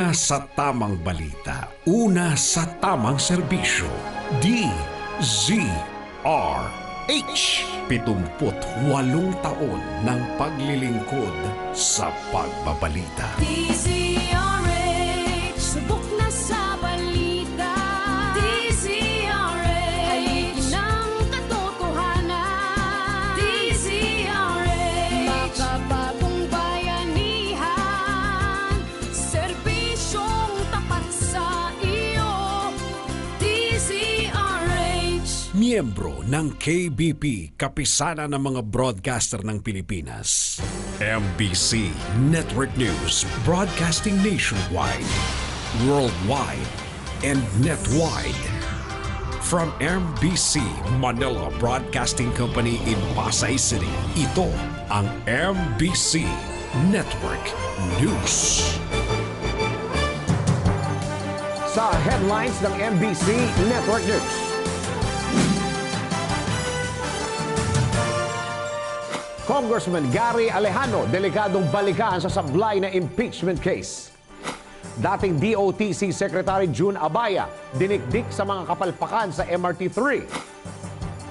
Sa tamang balita, una sa tamang serbisyo, DZRH. 78 taon ng paglilingkod sa pagbabalita. DZRH, subok na sa balita. DZRH, haligi ng katotohanan. DZRH, makabagong bayanihan. Serbisyong tapat sa iyo. DZRH. Miyembro ng KBP, Kapisanan ng mga Broadcaster ng Pilipinas. MBC Network News, broadcasting nationwide, worldwide, and netwide. From MBC Manila Broadcasting Company in Pasay City, ito ang MBC Network News. Sa headlines ng MBC Network News. Congressman Gary Alejano, delikadong balikan sa sablay na impeachment case. Dating DOTC Secretary June Abaya, dinikdik sa mga kapalpakan sa MRT-3.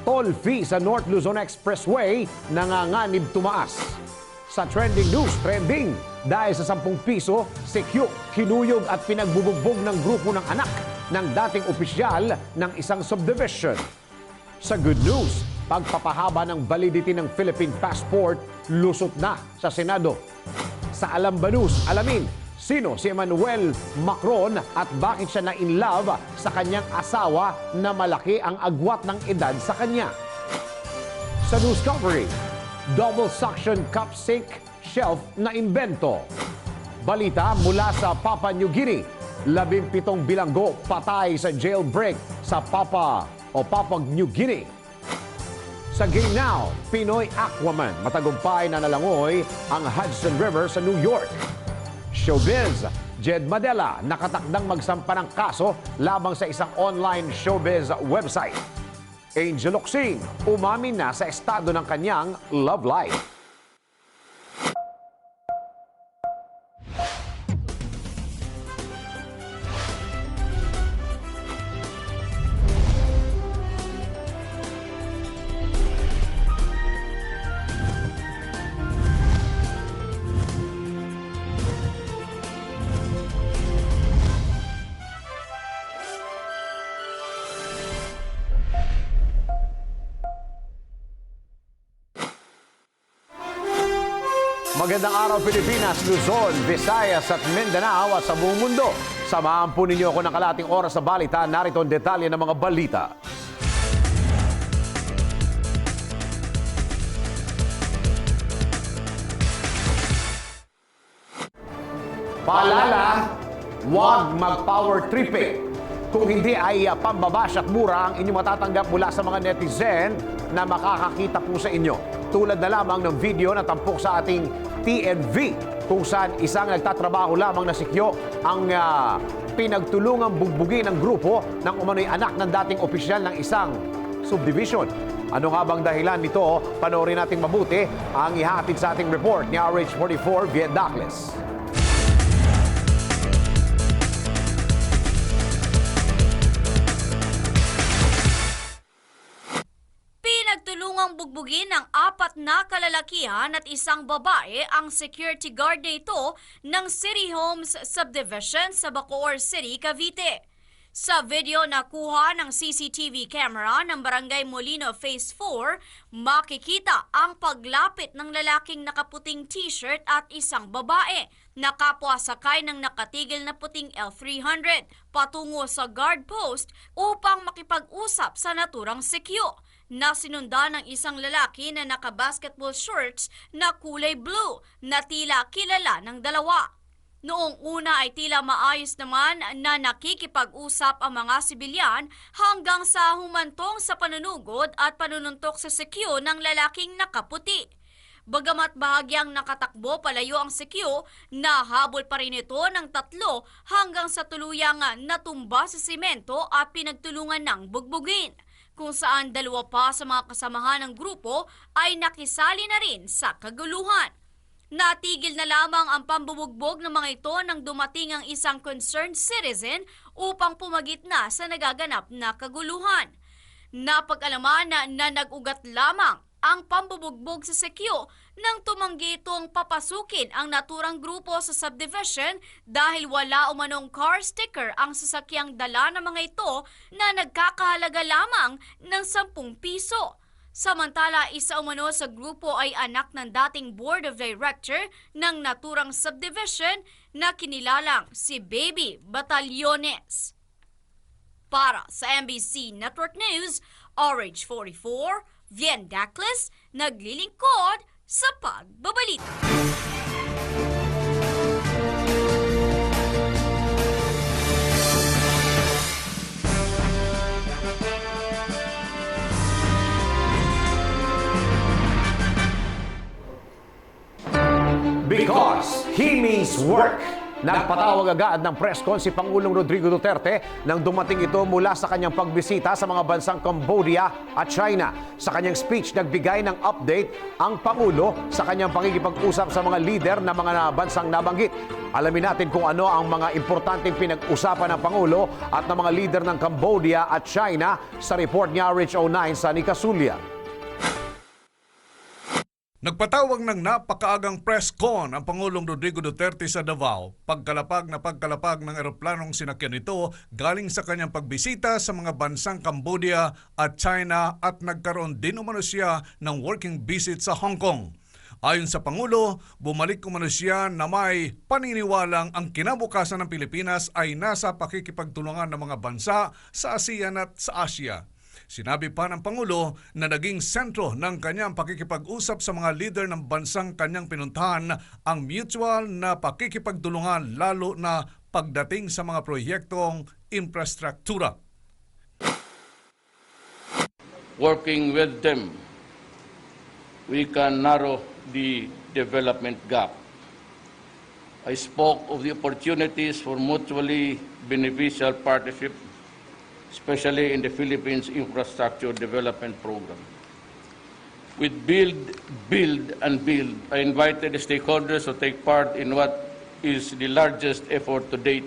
Toll fee sa North Luzon Expressway, nanganganib tumaas. Sa trending news, trending dahil sa 10 piso, si Q, kinuyog at pinagbubugbog ng grupo ng anak ng dating opisyal ng isang subdivision. Sa good news, pagpapahaba ng validity ng Philippine passport, lusot na sa Senado. Sa Alam ba News, alamin sino si Emmanuel Macron at bakit siya na in love sa kanyang asawa na malaki ang agwat ng edad sa kanya. Sa news coverage, double suction cup sink shelf na imbento. Balita mula sa Papua New Guinea, 17 bilanggo patay sa jailbreak sa Papua New Guinea. Sa Game Now, Pinoy Aquaman, matagumpay na nalangoy ang Hudson River sa New York. Showbiz, Jed Madela, nakatakdang magsampa ng kaso labang sa isang online showbiz website. Angel Oxing, umamin na sa estado ng kanyang love life. Magandang araw Pilipinas, Luzon, Visayas at Mindanao at sa buong mundo. Samahan po ninyo ako ng kalating oras sa balita. Narito ang detalye ng mga balita. Paalala, huwag mag-power tripping. Kung hindi ay pambabash at mura ang inyong matatanggap mula sa mga netizen na makakakita po sa inyo. Tulad na lamang ng video na tampok sa ating TNV kung saan isang nagtatrabaho lamang na sikyo ang pinagtulungang bugbugin ng grupo ng umano'y anak ng dating opisyal ng isang subdivision. Ano nga bang dahilan nito? Panoorin nating mabuti ang ihatid sa ating report ni RH44 Viet Dacles. Nagtulungang bugbugin ng 4 na kalalakihan at isang babae ang security guard nito ng City Homes Subdivision sa Bacoor City, Cavite. Sa video na kuha ng CCTV camera ng Barangay Molino Phase 4, makikita ang paglapit ng lalaking nakaputing t-shirt at isang babae na kapwa sakay ng nakatigil na puting L300 patungo sa guard post upang makipag-usap sa naturang sikyo na sinundan ng isang lalaki na naka-basketball shorts na kulay blue na tila kilala ng dalawa. Noong una ay tila maayos naman na nakikipag-usap ang mga sibilyan hanggang sa humantong sa panunugod at panununtok sa sikyo ng lalaking nakaputi. Bagamat bahagyang nakatakbo palayo ang sikyo, nahabol pa rin ito ng 3 hanggang sa tuluyang natumba sa simento at pinagtulungan ng bugbugin, kung saan 2 pa sa mga kasamahan ng grupo ay nakisali na rin sa kaguluhan. Natigil na lamang ang pambubugbog ng mga ito nang dumating ang isang concerned citizen upang pumagitna sa nagaganap na kaguluhan. Napag-alaman na nag-ugat lamang ang pambubugbog sa Sekyo nang tumanggi itong papasukin ang naturang grupo sa subdivision dahil wala umanong car sticker ang sasakyang dala ng mga ito na nagkakahalaga lamang ng 10 piso. Samantala, isa umano sa grupo ay anak ng dating board of director ng naturang subdivision na kinilalang si Baby Batallones. Para sa MBC Network News, RH44, Vien Dacles, naglilingkod sa pagbabalita. Because he means work. Nagpatawag agad ng press con si Pangulong Rodrigo Duterte nang dumating ito mula sa kanyang pagbisita sa mga bansang Cambodia at China. Sa kanyang speech, nagbigay ng update ang Pangulo sa kanyang pakikipag-usap sa mga lider ng mga bansang nabanggit. Alamin natin kung ano ang mga importanteng pinag-usapan ng Pangulo at ng mga lider ng Cambodia at China sa report ni RH09 sa Nicasulia. Nagpatawag ng napakaagang press con ang Pangulong Rodrigo Duterte sa Davao pagkalapag ng eroplanong sinakyan nito galing sa kanyang pagbisita sa mga bansang Cambodia at China at nagkaroon din umano siya ng working visit sa Hong Kong. Ayon sa Pangulo, bumalik umano siya na may paniniwalang ang kinabukasan ng Pilipinas ay nasa pakikipagtulungan ng mga bansa sa ASEAN at sa Asia. Sinabi pa ng Pangulo na naging sentro ng kanyang pakikipag-usap sa mga lider ng bansang kanyang pinuntahan ang mutual na pakikipagtulungan lalo na pagdating sa mga proyektong infrastruktura. Working with them, we can narrow the development gap. I spoke of the opportunities for mutually beneficial partnership, especially in the Philippines Infrastructure Development Program. With Build, I invited the stakeholders to take part in what is the largest effort to date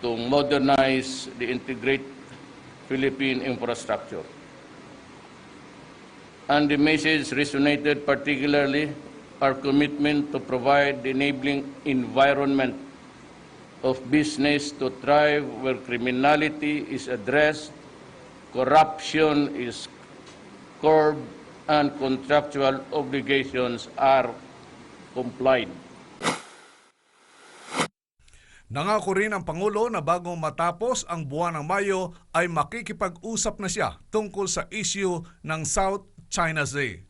to modernize the integrated Philippine infrastructure. And the message resonated particularly our commitment to provide the enabling environment of business to thrive where criminality is addressed, corruption is curbed, and contractual obligations are complied. Nangako rin ang Pangulo na bago matapos ang buwan ng Mayo ay makikipag-usap na siya tungkol sa issue ng South China Sea.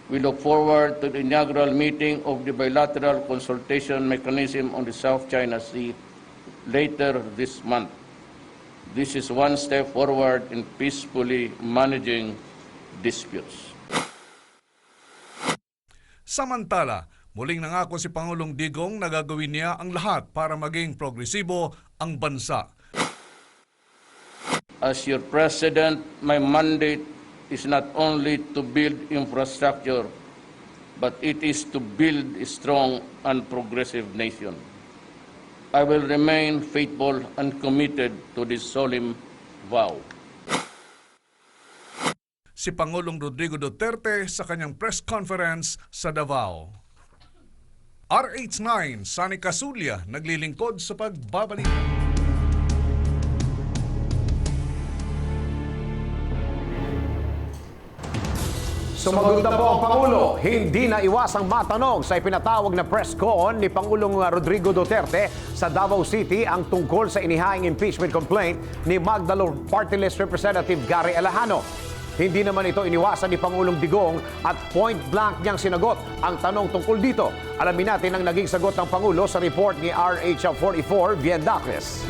We look forward to the inaugural meeting of the bilateral consultation mechanism on the South China Sea later this month. This is one step forward in peacefully managing disputes. Samantala, muling nangako si Pangulong Digong na gagawin niya ang lahat para maging progresibo ang bansa. As your president, my mandate is not only to build infrastructure, but it is to build a strong and progressive nation. I will remain faithful and committed to this solemn vow. Si Pangulong Rodrigo Duterte sa kanyang press conference sa Davao. RH9, Sunny Casulia, naglilingkod sa pagbabalita. Sumagot na po ang Pangulo. Hindi na iwasang matanong sa ipinatawag na press con ni Pangulong Rodrigo Duterte sa Davao City ang tungkol sa inihaing impeachment complaint ni Magdalo Party List Representative Gary Alejano. Hindi naman ito iniwasan ni Pangulong Digong at point blank niyang sinagot ang tanong tungkol dito. Alamin natin ang naging sagot ng Pangulo sa report ni RH44 Vien Dacles.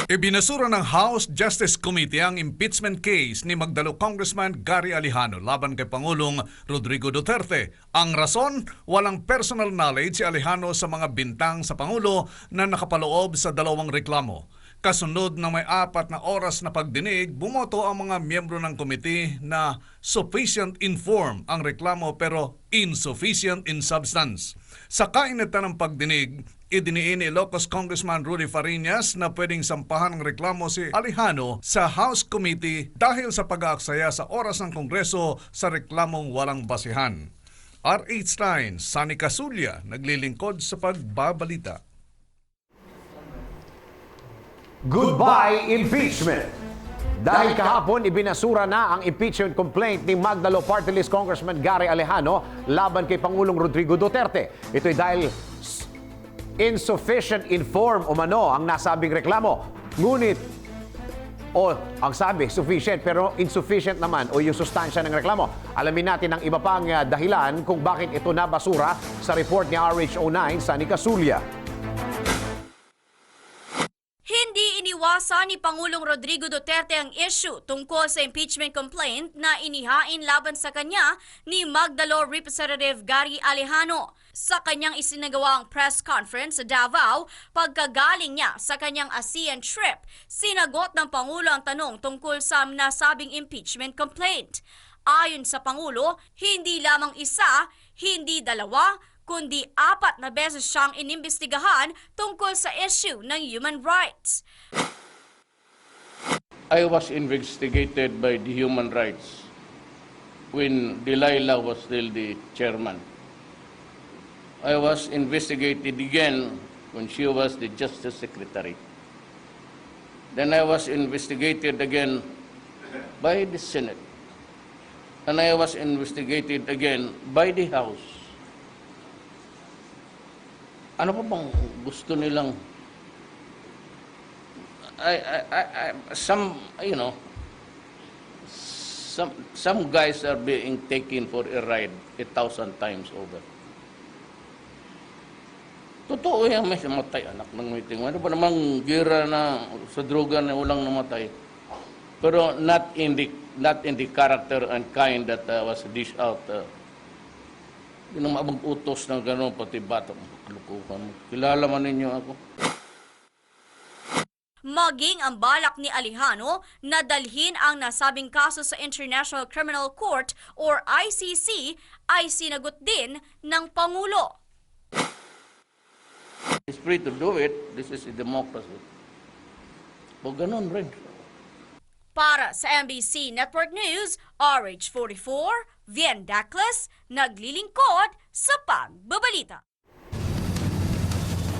Ibinasura ng House Justice Committee ang impeachment case ni Magdalo Congressman Gary Alejano laban kay Pangulong Rodrigo Duterte. Ang rason, walang personal knowledge si Alejano sa mga bintang sa Pangulo na nakapaloob sa dalawang reklamo. Kasunod na may 4 na oras na pagdinig, bumoto ang mga miyembro ng komite na sufficient in form ang reklamo pero insufficient in substance. Sa kainitan ng pagdinig, idiniin ni Ilocos Congressman Rudy Fariñas na pwedeng sampahan ng reklamo si Alejano sa House Committee dahil sa pag-aaksaya sa oras ng Kongreso sa reklamong walang basihan. RH9, Sunny Casulia, naglilingkod sa pagbabalita. Goodbye impeachment. Dahil kahapon, ibinasura na ang impeachment complaint ni Magdalo Party List Congressman Gary Alejano laban kay Pangulong Rodrigo Duterte. Ito'y dahil insufficient in form umano ang nasabing reklamo. Ngunit, ang sabi, sufficient pero insufficient naman o yung sustansya ng reklamo. Alamin natin ang iba pang dahilan kung bakit ito nabasura sa report ni RH09 Sunny Casulia. Hindi iniwasan ni Pangulong Rodrigo Duterte ang issue tungkol sa impeachment complaint na inihain laban sa kanya ni Magdalo Representative Gary Alejano. Sa kanyang isinagawang press conference sa Davao, pagkagaling niya sa kanyang ASEAN trip, sinagot ng Pangulo ang tanong tungkol sa nasabing impeachment complaint. Ayon sa Pangulo, hindi lamang isa, hindi dalawa, kundi 4 na beses siyang inimbestigahan tungkol sa issue ng human rights. I was investigated by the human rights when Delilah was still the chairman. I was investigated again when she was the Justice Secretary. Then I was investigated again by the Senate. And I was investigated again by the House. Ano pa bang gusto nilang some guys are being taken for a ride 1,000 times over. Totoo yan, may namatay anak ng meeting. Ano pa namang gira na sa droga na walang namatay. Pero not in the character and kind that was dished out. Yun ang mag-utos ng gano'n, pati bata, kalukuhan. Kilala man ninyo ako. Maging ang balak ni Alejano na dalhin ang nasabing kaso sa International Criminal Court or ICC ay sinagot din ng Pangulo. He's free to do it. This is a democracy. O gano'n rin. Para sa MBC Network News, RH44, Vien Daclas, naglilingkod sa pagbabalita.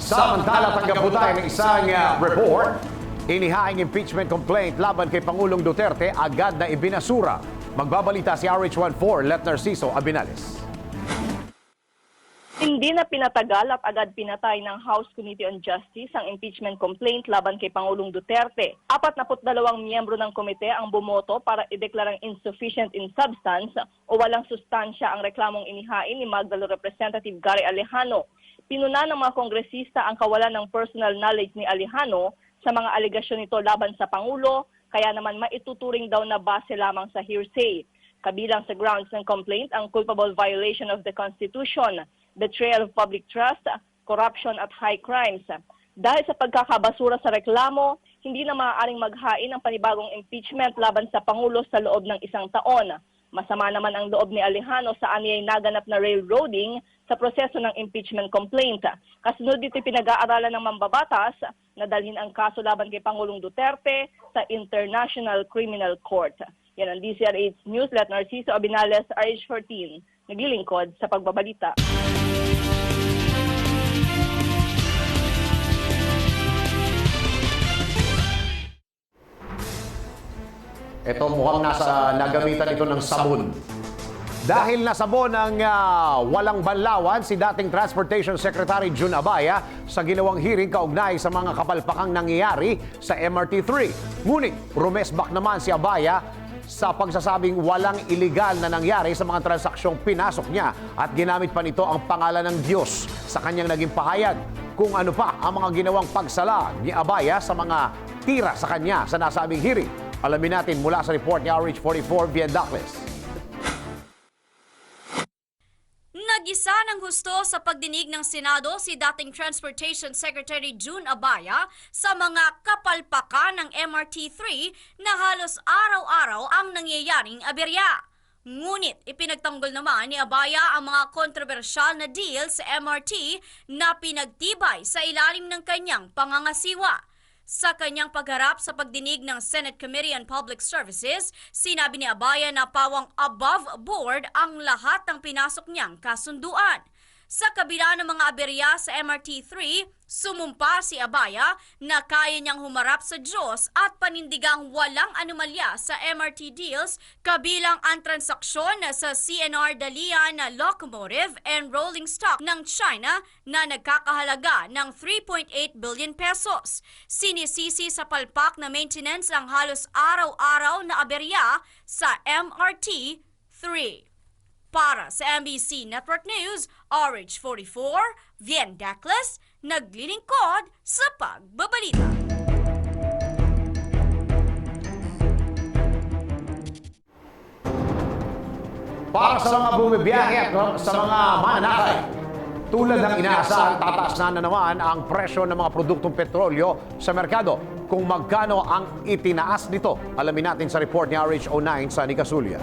Samantala, tanggap po tayo ng isang report. Inihaing impeachment complaint laban kay Pangulong Duterte agad na ibinasura. Magbabalita si RH14, Let Narciso Abinales. Hindi na pinatagal at agad pinatay ng House Committee on Justice ang impeachment complaint laban kay Pangulong Duterte. 42 miyembro ng komite ang bumoto para ideklarang insufficient in substance o walang sustansya ang reklamong inihain ni Magdalo Representative Gary Alejano. Pinuna ng mga kongresista ang kawalan ng personal knowledge ni Alejano sa mga alegasyon nito laban sa Pangulo, kaya naman maituturing daw na base lamang sa hearsay. Kabilang sa grounds ng complaint ang culpable violation of the Constitution, betrayal of public trust, corruption at high crimes. Dahil sa pagkakabasura sa reklamo, hindi na maaaring maghain ng panibagong impeachment laban sa Pangulo sa loob ng 1 taon. Masama naman ang loob ni Alejano sa anyay naganap na railroading sa proseso ng impeachment complaint. Kasunod dito pinag-aaralan ng mambabatas na dalhin ang kaso laban kay Pangulong Duterte sa International Criminal Court. Yan ang DCRH News, Let Narciso Abinales, RH14, naglilingkod sa pagbabalita. Ito mukhang nagamitan ito ng sabon. Dahil nasabon ng walang banlawan si dating Transportation Secretary June Abaya sa ginawang hearing kaugnay sa mga kapalpakang nangyayari sa MRT3. Ngunit rumesbak naman si Abaya sa pagsasabing walang iligal na nangyari sa mga transaksyong pinasok niya at ginamit pa nito ang pangalan ng Diyos sa kanyang naging pahayag. Kung ano pa ang mga ginawang pagsala ni Abaya sa mga tira sa kanya sa nasabing hearing. Alamin natin mula sa report ni RH44, Vien Daclas. Nag-isa ng ng husto sa pagdinig ng Senado si dating Transportation Secretary June Abaya sa mga kapalpakan ng MRT-3 na halos araw-araw ang nangyayaring aberya. Ngunit ipinagtanggol naman ni Abaya ang mga kontrobersyal na deal sa MRT na pinagtibay sa ilalim ng kanyang pangangasiwa. Sa kanyang pagharap sa pagdinig ng Senate Committee on Public Services, sinabi ni Abaya na pawang above board ang lahat ng pinasok niyang kasunduan. Sa kabila ng mga aberya sa MRT-3, sumumpa si Abaya na kaya niyang humarap sa Diyos at panindigang walang anomalya sa MRT deals kabilang ang transaksyon sa CNR Dalian na locomotive and rolling stock ng China na nagkakahalaga ng 3.8 billion pesos. Sinisisi sa palpak na maintenance ang halos araw-araw na aberya sa MRT-3. Para sa MBC Network News, RH44, Vien Dacles, naglilingkod sa pagbabalita. Para sa mga bumibiyahe at sa mga mananakay, tulad ng inaasahan, tataas na naman ang presyo ng mga produktong petrolyo sa merkado. Kung magkano ang itinaas nito, alamin natin sa report ni RH09 sa Nicasulia.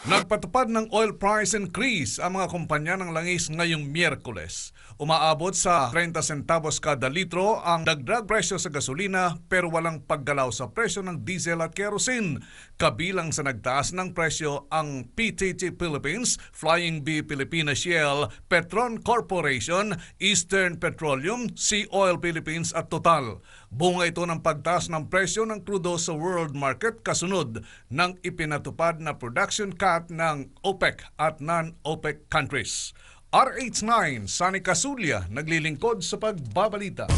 Nagpatupad ng oil price increase ang mga kumpanya ng langis ngayong Miyerkules. Umaabot sa 30 centavos kada litro ang dagdag presyo sa gasolina pero walang paggalaw sa presyo ng diesel at kerosene. Kabilang sa nagtaas ng presyo ang PTT Philippines, Flying Bee Pilipinas Shell, Petron Corporation, Eastern Petroleum, Sea Oil Philippines at Total. Bunga ito ng pagtaas ng presyo ng krudo sa world market kasunod ng ipinatupad na production cut ng OPEC at non-OPEC countries. RH9, Sunny Casulia, naglilingkod sa pagbabalita.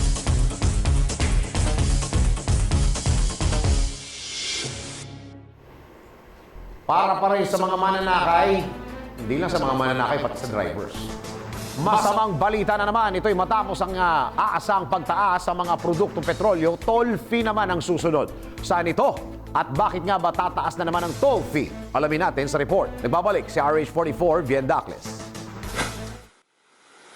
Para pa rin sa mga mananakay, hindi lang sa mga mananakay, pati sa drivers. Masamang balita na naman, ito'y matapos ang aasang pagtaas sa mga produktong petrolyo, toll fee naman ang susunod. Saan ito? At bakit nga ba tataas na naman ang toll fee? Alamin natin sa report. Nagbabalik si RH44, Vien Dacles.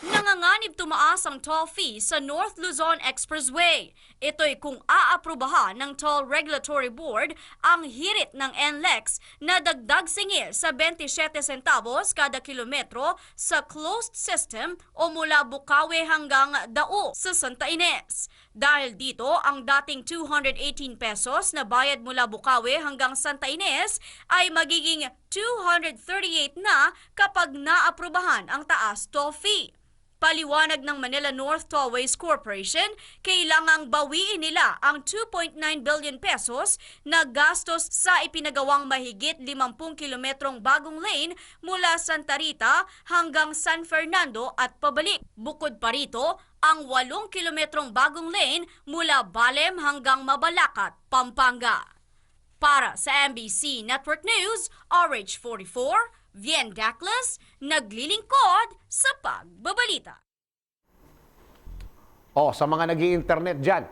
Nanganganib tumaas ang toll fee sa North Luzon Expressway. Ito'y kung aaprubahan ng Toll Regulatory Board ang hirit ng NLEX na dagdag singil sa 27 centavos kada kilometro sa closed system o mula Bukawi hanggang Dao sa Santa Ines. Dahil dito, ang dating 218 pesos na bayad mula Bukawi hanggang Santa Ines ay magiging 238 na kapag naaprubahan ang taas toll fee. Paliwanag ng Manila North Tollways Corporation, kailangang bawiin nila ang 2.9 billion pesos na gastos sa ipinagawang mahigit 50 kilometrong bagong lane mula Santa Rita hanggang San Fernando at pabalik. Bukod pa rito, ang 8 kilometrong bagong lane mula Balem hanggang Mabalacat, Pampanga. Para sa MBC Network News, RH44, Vien Dacles, naglilingkod sa pagbabalita. Sa mga nag-i-internet dyan,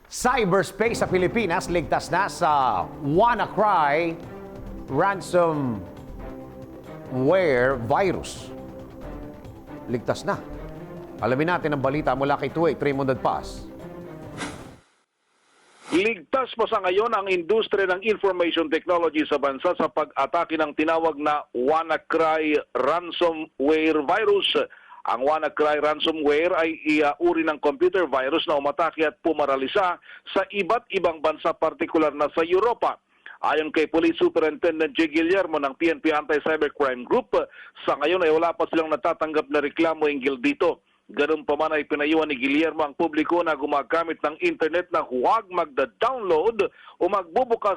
cyberspace sa Pilipinas ligtas na sa WannaCry ransomware virus. Ligtas na. Alamin natin ang balita mula kay 28 Raymond Paz. Ligtas pa sa ngayon ang industriya ng information technology sa bansa sa pag-atake ng tinawag na WannaCry ransomware virus. Ang WannaCry ransomware ay uri ng computer virus na umatake at pumaralisa sa iba't ibang bansa, partikular na sa Europa. Ayon kay Police Superintendent J. Guillermo ng PNP Anti-Cybercrime Group, sa ngayon ay wala pa silang natatanggap na reklamo hinggil dito. Ganun pa man ay pinayuhan ni Guillermo ang publiko na gumagamit ng internet na huwag magda-download o magbubukas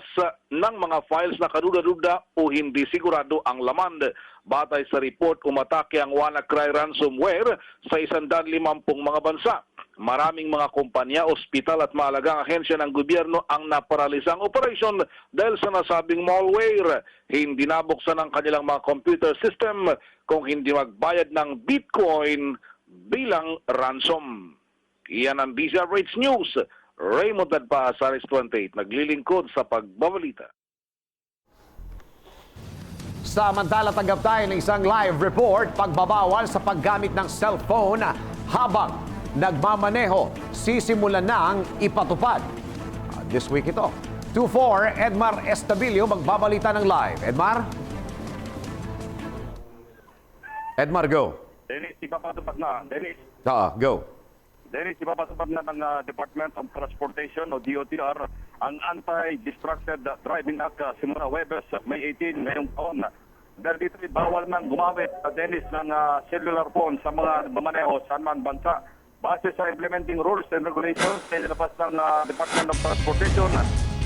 ng mga files na kaduda-duda o hindi sigurado ang laman. Batay sa report, umatake ang WannaCry ransomware sa 150 mga bansa. Maraming mga kumpanya, ospital at mahalagang ahensya ng gobyerno ang naparalisang operasyon dahil sa nasabing malware. Hindi nabuksan ang kanilang mga computer system kung hindi magbayad ng Bitcoin bilang ransom. Iyan ang DZRH News. Raymond Adpa, Saris 28, naglilingkod sa pagbabalita. Samantala, tanggap tayo ng isang live report pagbabawal sa paggamit ng cellphone habang nagmamaneho. Sisimulan nang ipatupad. This week ito. 2-4, Edmar Estabilio magbabalita ng live. Edmar? Edmar, go. Dennis, ipapatupad na. Dennis, Go. ipapatupad na ng Department of Transportation o DOTR ang Anti-Distracted Driving Act simula Webes, May 18 ngayong taon. Dahil dito bawal nang gumamit, Dennis, ng cellular phone sa mga mamaneho saan man bansa. Base sa implementing rules and regulations na nilabas ng Department of Transportation,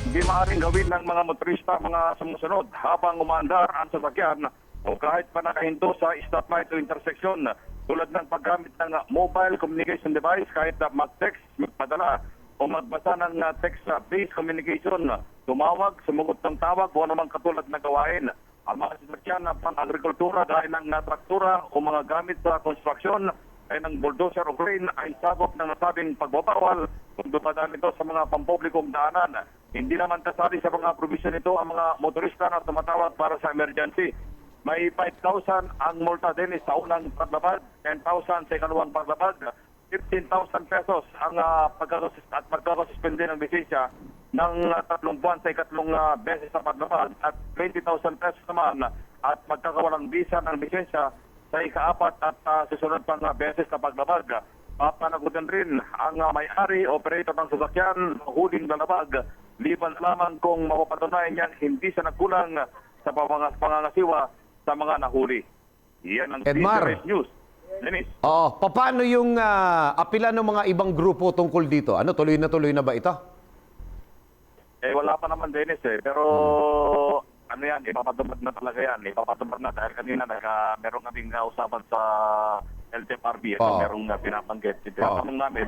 hindi maaaring gawin ng mga motorista mga sumusunod habang umaandar ang sasakyan o kahit pa nakahinto sa stoplight o intersection, tulad ng paggamit ng mobile communication device kahit mag-text, magpadala o magbasa ng text-based communication, tumawag, sumugot ng tawag o anumang katulad na gawain. Ang mga sasakyan na pang-agrikultura gaya ng traktura o mga gamit sa construction ay ng bulldozer o crane ay sagop ng nasabing pagbabawal kung dumadaan ito sa mga pampublikong daanan. Hindi naman kasali sa mga provision ito ang mga motorista na tumatawag para sa emergency. May 5,000 ang multa din sa unang paglabag, 10,000 sa ikalawang paglabag, 15,000 pesos ang pagkakasuspende ng lisensya ng 3 buwan sa ikatlong beses sa paglabag at 20,000 pesos naman at magkakawalang visa ng lisensya sa ika-4 at susunod pang beses sa paglabag. Papanagutan rin ang may-ari, operator ng sasakyan, huling lalabag, liban lamang kung mapapatunayan niyan hindi siya nagkulang sa pangangasiwa sa mga nahuli. Yan ang Edmar. DZRH News. Dennis. Paano yung apila ng mga ibang grupo tungkol dito? Ano, tuloy na ba ito? Wala pa naman, Dennis, pero ano yan, ipapatupad na talaga yan. Ipapatupad na dahil kanina meron kaming usapan sa LTFRB at merong pinabanggit. Tinatanong namin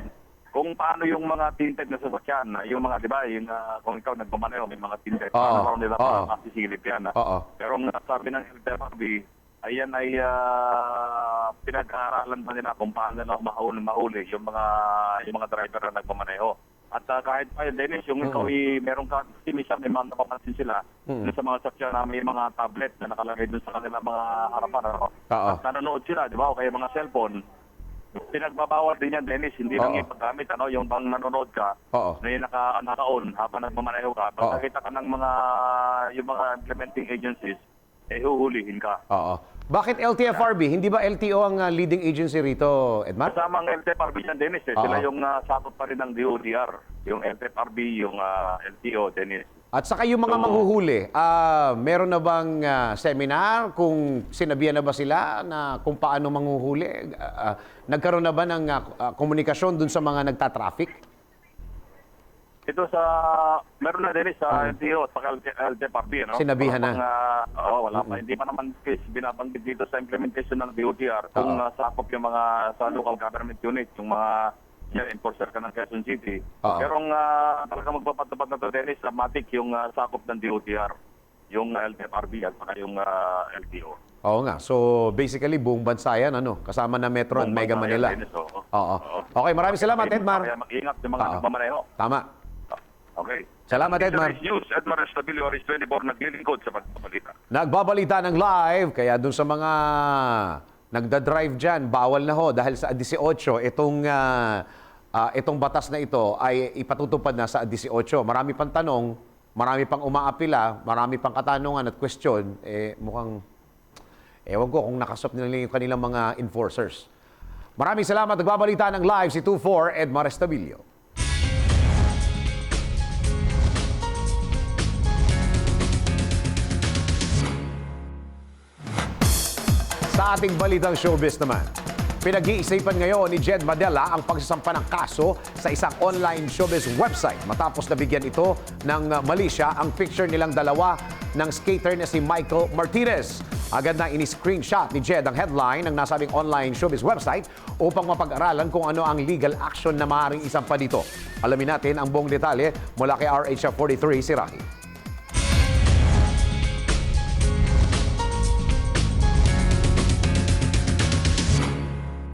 kung paano yung mga tinted na sasakyan, yung mga, di ba, yung, kung ikaw nagmamaneho, may mga tinted, paano nila masisilip yan. Pero ang sabi ng LTFRB, ayan ay pinag-aaralan pa nila kung paano nila mahuli yung mga driver na nagmamaneho. At kahit pa yun, Dennis, yung ikaw meron ka, minsan may mga napapansin sila sa mga sakyan na may mga tablet na nakalagay dun sa kanila mga harapan. At nanonood sila, di ba, o kaya mga cellphone. Pinagbabawal din yan, Dennis, hindi lang ipagamit, yung bang nanonood ka, na yung naka-on habang nagmamaneho ka. Pag nakita ka ng yung mga implementing agencies, huhulihin ka. Bakit LTFRB? Hindi ba LTO ang leading agency rito, Edmar? Kasama ang LTFRB yan, Dennis. Sila yung sakot pa rin ng DOTR. Yung LTFRB, yung LTO, Dennis. At saka yung mga manghuhuli, meron na bang seminar kung sinabihan na ba sila na kung paano manghuhuli? Nagkaroon na ba ng komunikasyon dun sa mga nagtatraffic? Ito meron na din sa LTO at LTFRB, no? Sinabihan na? Wala pa. Hindi pa naman case binabanggit dito sa implementation ng DOTR kung sakop yung mga sa local government unit, yung mga enforcer ka ng Quezon City. Pero talaga magpapatupad na ito, Dennis, matik yung sakop ng DOTR, yung LTFRB at saka yung LTO. Oo nga. So basically, buong bansa yan, kasama na Metro at Mega Manila. Okay, maraming salamat, Edmar. Kaya mag-ingat yung mga nagmamaneho. Tama. Okay. Salamat, Edmar. News, Edmar Estabilio, Oris 24, naglilingkod sa pagbabalita. Nagbabalita ng live, kaya dun sa mga nagda-drive dyan, bawal na ho dahil sa 18, itong batas na ito ay ipatutupad na sa 18. Marami pang tanong, marami pang umaapila, marami pang katanungan at question, mukhang, ewan ko kung nakasop nila yung kanilang mga enforcers. Maraming salamat. Nagbabalita ng live si 24 Edmar Estabilio. Sa ating balitang showbiz naman, pinag-iisipan ngayon ni Jed Madela ang pagsasampa ng kaso sa isang online showbiz website matapos nabigyan ito ng mali siya ang picture nilang dalawa ng skater na si Michael Martinez. Agad na ini-screenshot ni Jed ang headline ng nasabing online showbiz website upang mapag-aralan kung ano ang legal action na maaaring isampa dito. Alamin natin ang buong detalye mula kay RH43 si Rahi.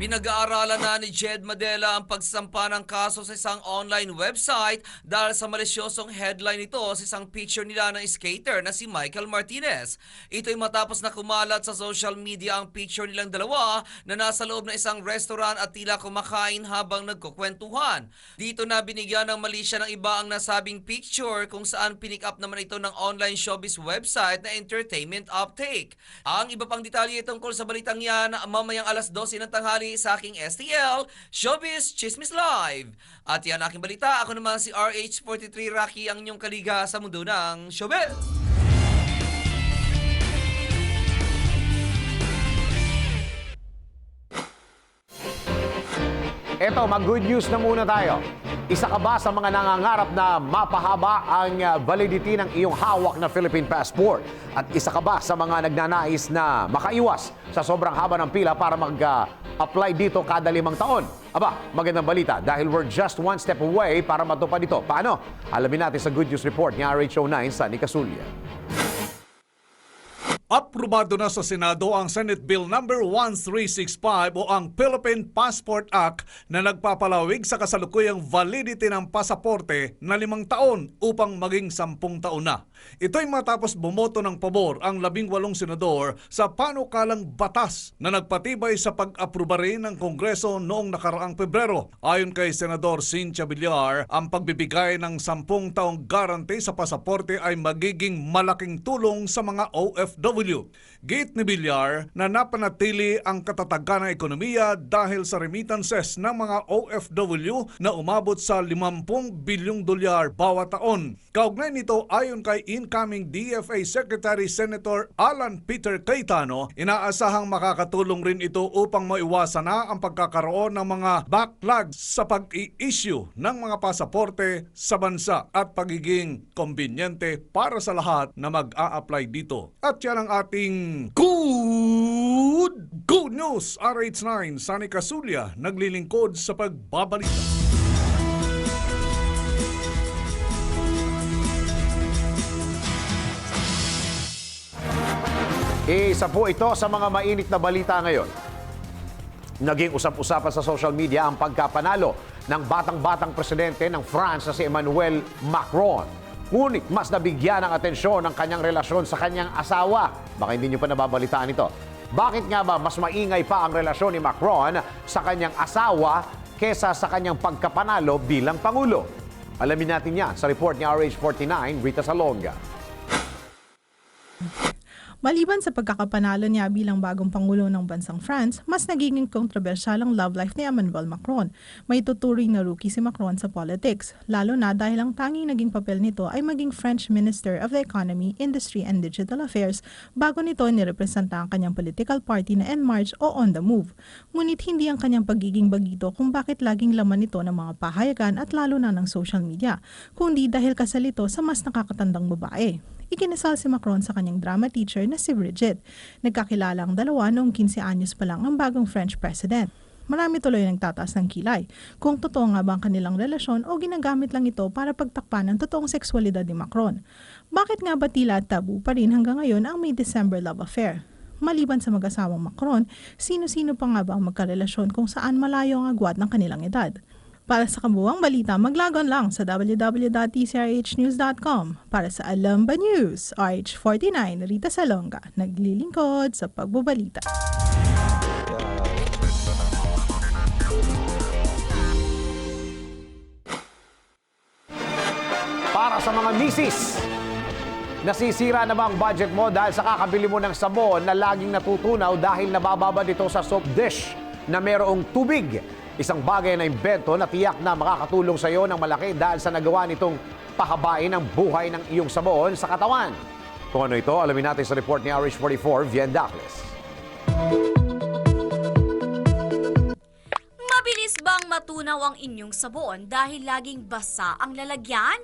Pinag-aaralan na ni Jed Madela ang pagsampa ng kaso sa isang online website dahil sa malisyosong headline nito sa isang picture nila ng skater na si Michael Martinez. Ito'y matapos na kumalat sa social media ang picture nilang dalawa na nasa loob ng isang restaurant at tila kumakain habang nagkukwentuhan. Dito na binigyan ng mali siya ng iba ang nasabing picture kung saan pinick up naman ito ng online showbiz website na Entertainment Uptake. Ang iba pang detalye tungkol sa balitang yan mamayang alas 12 ng tanghali sa aking STL, Showbiz Chismis Live. At yan aking balita, ako naman si RH43 Rocky ang inyong kaliga sa mundo ng showbiz. Eto, mag-good news na muna tayo. Isa ka ba sa mga nangangarap na mapahaba ang validity ng iyong hawak na Philippine passport? At isa ka ba sa mga nagnanais na makaiwas sa sobrang haba ng pila para mag-apply dito kada 5 taon? Aba, magandang balita dahil we're just one step away para matupad ito. Paano? Alamin natin sa Good News Report ni RH09 Sunny Casulia. Aprobado na sa Senado ang Senate Bill number 1365 o ang Philippine Passport Act na nagpapalawig sa kasalukuyang validity ng pasaporte na 5 taon upang maging 10 taon na. Ito'y matapos bumoto ng pabor ang 18 senador sa panukalang batas na nagpatibay sa pag-aproba rin ng Kongreso noong nakaraang Pebrero. Ayon kay Senador Cynthia Villar, ang pagbibigay ng 10 taong guarantee sa pasaporte ay magiging malaking tulong sa mga OFW. Gate ni Villar na napanatili ang katatagan ng ekonomiya dahil sa remittances ng mga OFW na umabot sa 50 bilyong dolyar bawat taon. Kaugnay nito, ayon kay incoming DFA Secretary Senator Alan Peter Cayetano, inaasahang makakatulong rin ito upang maiwasan na ang pagkakaroon ng mga backlogs sa pag-i-issue ng mga pasaporte sa bansa at pagiging kombinyente para sa lahat na mag-a-apply dito. At yan ang ating good news. RH9 Sunny Casulia naglilingkod sa pagbabalita. Isa po ito sa mga mainit na balita ngayon. Naging usap-usapan sa social media ang pagkapanalo ng batang-batang presidente ng France na si Emmanuel Macron. Ngunit mas nabigyan ng atensyon ang kanyang relasyon sa kanyang asawa. Baka hindi nyo pa nababalitaan ito. Bakit nga ba mas maingay pa ang relasyon ni Macron sa kanyang asawa kesa sa kanyang pagkapanalo bilang Pangulo? Alamin natin yan sa report ni RH49, Rita Salonga. Maliban sa pagkakapanalo niya bilang bagong Pangulo ng bansang France, mas nagiging kontrobersyal ang love life ni Emmanuel Macron. May tuturing na rookie si Macron sa politics, lalo na dahil ang tanging naging papel nito ay maging French Minister of the Economy, Industry and Digital Affairs bago nito nirepresenta ang kanyang political party na En Marche o On the Move. Ngunit hindi ang kanyang pagiging bagito kung bakit laging laman nito ng mga pahayagan at lalo na ng social media, kundi dahil kasal ito sa mas nakakatandang babae. Ikinasal si Macron sa kanyang drama teacher na si Brigitte. Nagkakilala ang dalawa noong 15 anyos pa lang ang bagong French president. Marami tuloy nagtataas ng kilay kung totoo nga ba ang kanilang relasyon o ginagamit lang ito para pagtakpan ang totoong sexualidad ni Macron. Bakit nga ba tila tabu pa rin hanggang ngayon ang may December love affair? Maliban sa mag-asawang Macron, sino-sino pa nga ba ang magkarelasyon kung saan malayo ang agwat ng kanilang edad? Para sa kabuuang balita, maglagon lang sa www.tcrhnews.com. Para sa Alam Ba News, RH49, Rita Salonga, naglilingkod sa pagbabalita. Para sa mga misis, nasisira na ba ang budget mo dahil sa kakabili mo ng sabon na laging natutunaw dahil nabababad ito sa soap dish na mayroong tubig? Isang bagay na imbento na tiyak na makakatulong sa iyo ng malaki dahil sa nagawa nitong pahabain ang buhay ng iyong sabon sa katawan. Kung ano ito, alamin natin sa report ni RH44, Vien Dacles. Mabilis bang matunaw ang inyong sabon dahil laging basa ang lalagyan?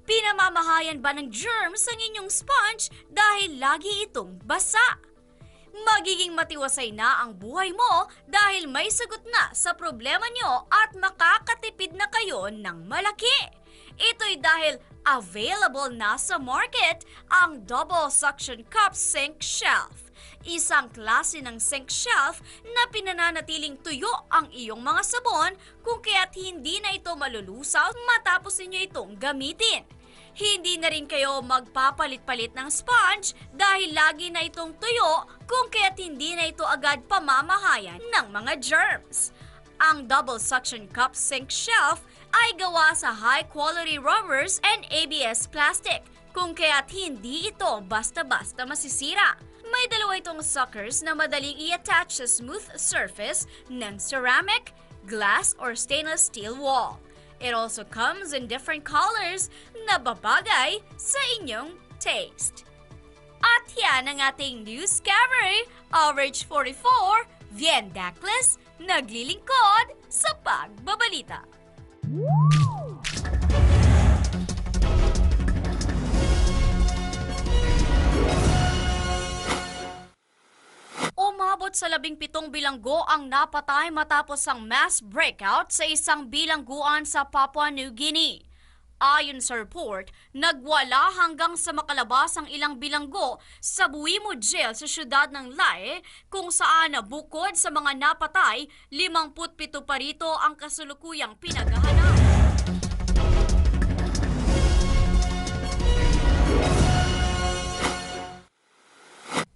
Pinamamahayan ba ng germs ang inyong sponge dahil lagi itong basa? Magiging matiwasay na ang buhay mo dahil may sagot na sa problema nyo at makakatipid na kayo ng malaki. Ito'y dahil available na sa market ang Double Suction Cup Sink Shelf. Isang klase ng sink shelf na pinananatiling tuyo ang iyong mga sabon kung kaya't hindi na ito malulusaw matapos ninyo itong gamitin. Hindi na rin kayo magpapalit-palit ng sponge dahil lagi na itong tuyo kung kaya't hindi na ito agad pamamahayan ng mga germs. Ang double suction cup sink shelf ay gawa sa high-quality rubbers and ABS plastic kung kaya't hindi ito basta-basta masisira. May dalawa itong suckers na madaling i-attach sa smooth surface ng ceramic, glass, or stainless steel wall. It also comes in different colors na babagay sa inyong taste. At yan ang ating news cabaret, Average 44, Vien Dacles, naglilingkod sa pagbabalita. Umabot sa 17 bilanggo ang napatay matapos ang mass breakout sa isang bilangguan sa Papua New Guinea. Ayon sa report, nagwala hanggang sa makalabas ang ilang bilanggo sa Buimo Jail sa siyudad ng Lae kung saan bukod sa mga napatay, 57 pa rito ang kasulukuyang pinaghahanap.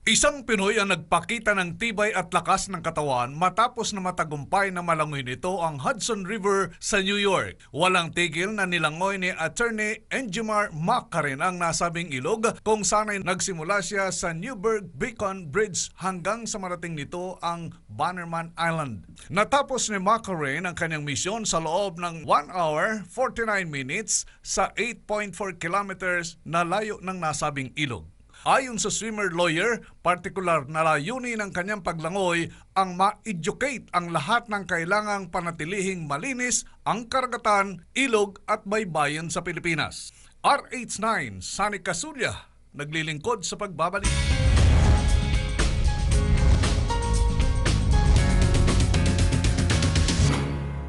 Isang Pinoy ang nagpakita ng tibay at lakas ng katawan matapos na matagumpay na malangoy nito ang Hudson River sa New York. Walang tigil na nilangoy ni Attorney Enjimar Macarin ang nasabing ilog kung sana'y nagsimula siya sa Newburgh Beacon Bridge hanggang sa marating nito ang Bannerman Island. Natapos ni Macarin ang kanyang misyon sa loob ng 1 hour, 49 minutes sa 8.4 kilometers na layo ng nasabing ilog. Ayon sa swimmer lawyer, partikular na layunin ng kanyang paglangoy ang ma-educate ang lahat ng kailangang panatilihing malinis ang karagatan, ilog at baybayin sa Pilipinas. RH9, Sunny Casulla, naglilingkod sa pagbabalik.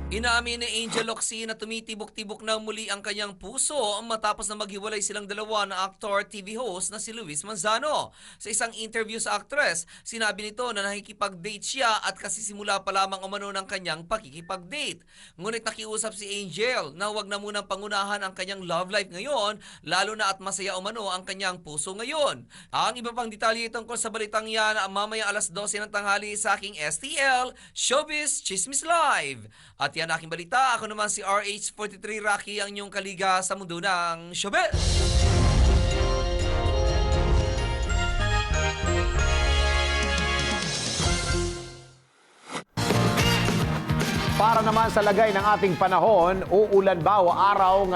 Inamin ni Angel Locsin na tumitibok-tibok na muli ang kanyang puso matapos na maghiwalay silang dalawa na actor TV host na si Luis Manzano. Sa isang interview sa actress, sinabi nito na nakikipag-date siya at kasisimula pa lamang umano ng kanyang pakikipag-date. Ngunit nakiusap si Angel na huwag na munang pangunahan ang kanyang love life ngayon, lalo na at masaya umano ang kanyang puso ngayon. Ang iba pang detalye tungkol sa balitang yan mamaya alas 12 ng tanghali sa aking STL, Showbiz Chismis Live. At yan aking balita. Ako naman si RH43 Rocky, ang inyong kaliga sa mundo ng showbiz. Para naman sa lagay ng ating panahon, uulan ba o araw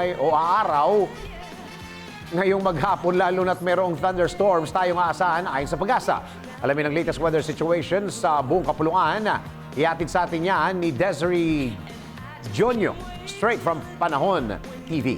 ngayong maghapon, lalo na't merong thunderstorms tayong aasahan ayon sa Pag-asa. Alamin ang latest weather situation sa buong kapuluan. Iatid sa atin yan ni Desiree Jonyo, straight from Panahon TV.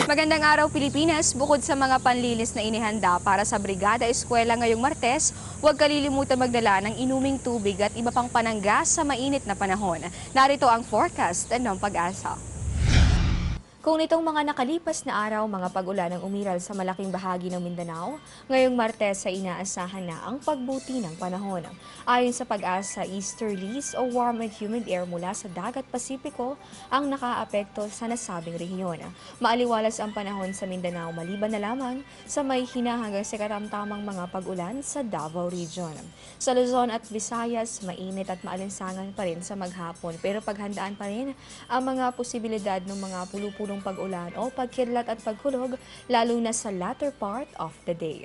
Magandang araw Pilipinas. Bukod sa mga panlinis na inihanda para sa Brigada Eskwela ngayong Martes, huwag kalilimutan magdala ng inuming tubig at iba pang panangga sa mainit na panahon. Narito ang forecast ng Pag-asa. Kung nitong mga nakalipas na araw, mga pag-ulan ang umiral sa malaking bahagi ng Mindanao, ngayong Martes ay inaasahan na ang pagbuti ng panahon. Ayon sa Pag-asa, easterlies o warm and humid air mula sa Dagat Pasipiko ang nakaapekto sa nasabing rehiyon. Maaliwalas ang panahon sa Mindanao maliban na lamang sa may hinahanggang sa katamtamang mga pag-ulan sa Davao Region. Sa Luzon at Visayas, mainit at maalinsangan pa rin sa maghapon pero paghandaan pa rin ang mga posibilidad ng mga pulupulong pag-ulan o pagkidlat at paghulog lalo na sa latter part of the day.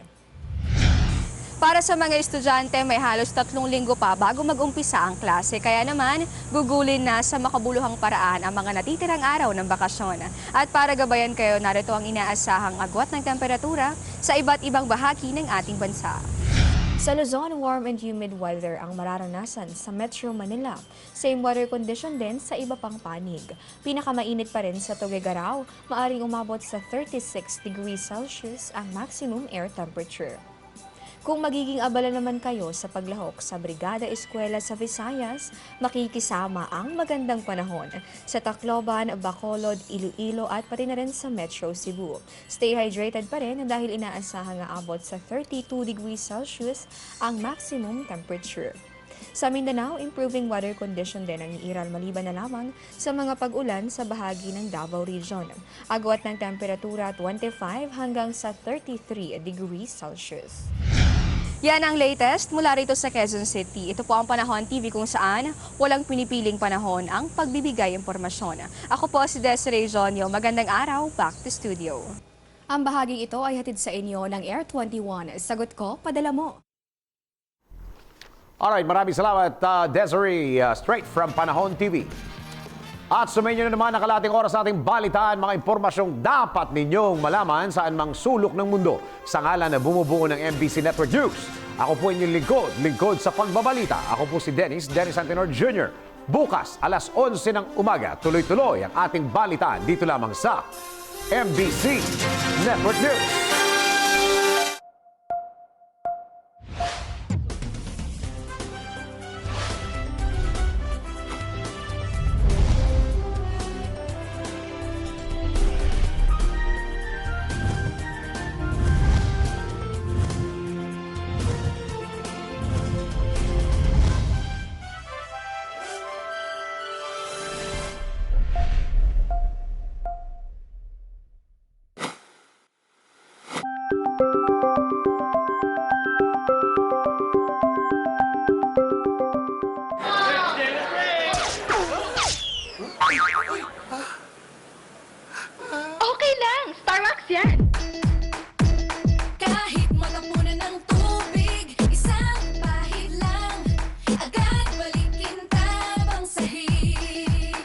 Para sa mga estudyante, may halos 3 linggo pa bago mag-umpisa ang klase. Kaya naman, gugulin na sa makabuluhang paraan ang mga natitirang araw ng bakasyon. At para gabayan kayo, narito ang inaasahang agwat ng temperatura sa iba't ibang bahagi ng ating bansa. Sa Luzon, warm and humid weather ang mararanasan sa Metro Manila. Same weather condition din sa iba pang panig. Pinakamainit pa rin sa Tuguegarao, maaring umabot sa 36 degrees Celsius ang maximum air temperature. Kung magiging abala naman kayo sa paglahok sa Brigada Eskwela sa Visayas, makikisama ang magandang panahon sa Tacloban, Bacolod, Iloilo at pati na rin sa Metro Cebu. Stay hydrated pa rin dahil inaasahang aabot sa 32 degrees Celsius ang maximum temperature. Sa Mindanao, improving weather condition din ang iiral maliban na lamang sa mga pag-ulan sa bahagi ng Davao Region. Agwat ng temperatura 25 hanggang sa 33 degrees Celsius. Yan ang latest mula rito sa Quezon City. Ito po ang Panahon TV kung saan walang pinipiling panahon ang pagbibigay impormasyon. Ako po si Desiree Jonio. Magandang araw, back to studio. Ang bahaging ito ay hatid sa inyo ng Air 21. Sagot ko, padala mo. Alright, maraming salamat, Desiree, straight from Panahon TV. At sumayin nyo na naman ang kalating oras nating balitaan, mga impormasyong dapat ninyong malaman saan mang sulok ng mundo sa ngalan na bumubuo ng MBC Network News. Ako po inyong lingkod sa pagbabalita. Ako po si Dennis Antenor Jr. Bukas, alas 11 ng umaga, tuloy-tuloy ang ating balitaan dito lamang sa MBC Network News. Okay lang, Starbucks yan. Kahit matapunan ng tubig, isang pahid lang, agad balikin tabang sahig.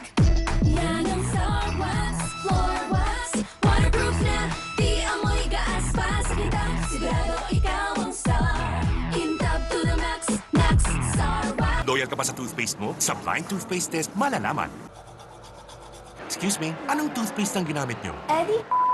Yan ang Starbucks floor wax, waterproof na, di amoy gaas pa sa kita. Sigurado ikaw ang star, in top to the max, max Starbucks. Loyal ka ba sa toothpaste mo? Sa blind toothpaste test, malalaman. Excuse me, anong toothpaste ang ginamit nyo? Eddie?